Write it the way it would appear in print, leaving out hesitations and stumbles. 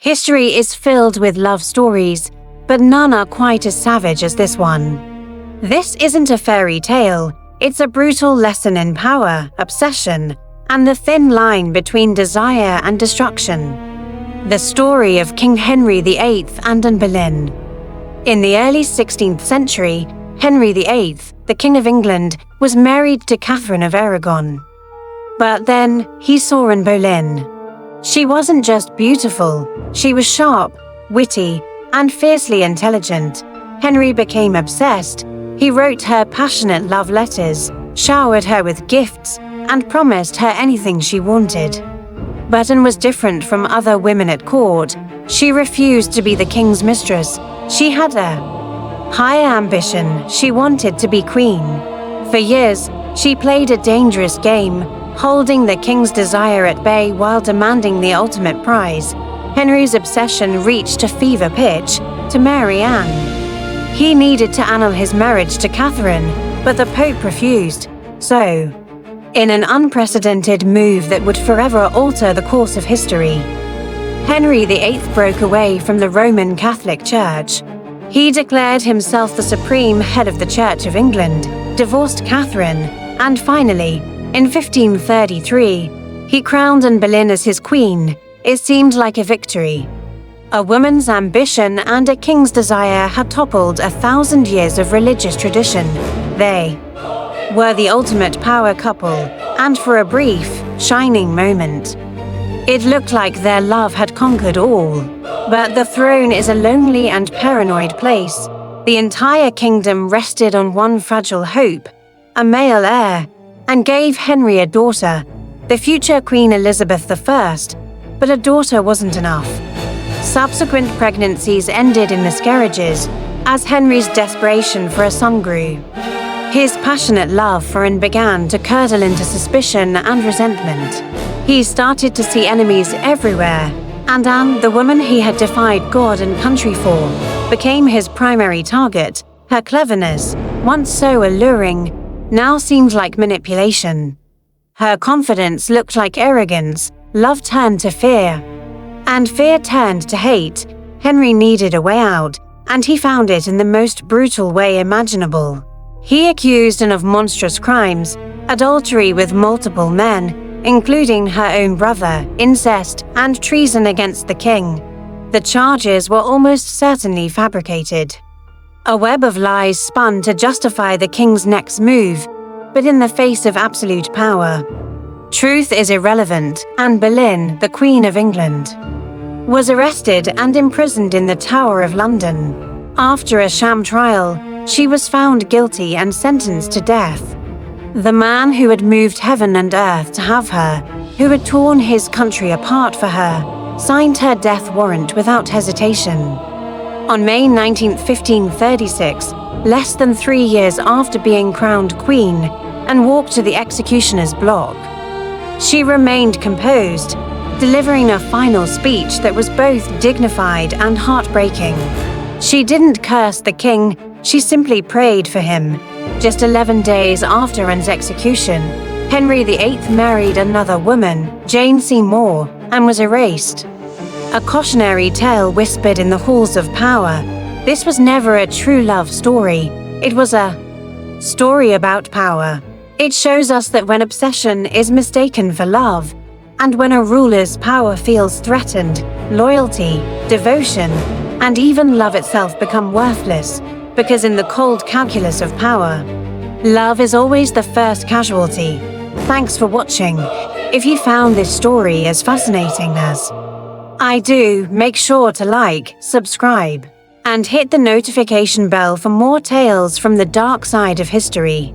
History is filled with love stories, but none are quite as savage as this one. This isn't a fairy tale, it's a brutal lesson in power, obsession, and the thin line between desire and destruction. The story of King Henry VIII and Anne Boleyn. In the early 16th century, Henry VIII, the King of England, was married to Catherine of Aragon. But then he saw Anne Boleyn. She wasn't just beautiful, she was sharp, witty, and fiercely intelligent. Henry became obsessed. He wrote her passionate love letters, showered her with gifts, and promised her anything she wanted. But Anne was different from other women at court. She refused to be the king's mistress. She had a higher ambition. She wanted to be queen. For years, she played a dangerous game, holding the king's desire at bay while demanding the ultimate prize. Henry's obsession reached a fever pitch: to marry Anne. He needed to annul his marriage to Catherine, but the Pope refused. So, in an unprecedented move that would forever alter the course of history, Henry VIII broke away from the Roman Catholic Church. He declared himself the supreme head of the Church of England, divorced Catherine, and finally, in 1533, he crowned Anne Boleyn as his queen. It seemed like a victory. A woman's ambition and a king's desire had toppled 1,000 years of religious tradition. They were the ultimate power couple, and for a brief, shining moment, it looked like their love had conquered all. But the throne is a lonely and paranoid place. The entire kingdom rested on one fragile hope: a male heir, and gave Henry a daughter, the future Queen Elizabeth I. But a daughter wasn't enough. Subsequent pregnancies ended in miscarriages, as Henry's desperation for a son grew. His passionate love for Anne began to curdle into suspicion and resentment. He started to see enemies everywhere, and Anne, the woman he had defied God and country for, became his primary target. Her cleverness, once so alluring, now seemed like manipulation. Her confidence looked like arrogance. Love turned to fear, and fear turned to hate. Henry needed a way out, and he found it in the most brutal way imaginable. He accused Anne of monstrous crimes: adultery with multiple men, including her own brother, incest, and treason against the king. The charges were almost certainly fabricated. A web of lies spun to justify the king's next move, but in the face of absolute power, truth is irrelevant. Anne Boleyn, the Queen of England, was arrested and imprisoned in the Tower of London. After a sham trial, she was found guilty and sentenced to death. The man who had moved heaven and earth to have her, who had torn his country apart for her, signed her death warrant without hesitation. On May 19, 1536, less than 3 years after being crowned queen, Anne walked to the executioner's block. She remained composed, delivering a final speech that was both dignified and heartbreaking. She didn't curse the king, she simply prayed for him. Just 11 days after Anne's execution, Henry VIII married another woman, Jane Seymour, and was erased. A cautionary tale whispered in the halls of power. This was never a true love story. It was a story about power. It shows us that when obsession is mistaken for love, and when a ruler's power feels threatened, loyalty, devotion, and even love itself become worthless, because in the cold calculus of power, love is always the first casualty. Thanks for watching. If you found this story as fascinating as I do, make sure to like, subscribe, and hit the notification bell for more tales from the dark side of history.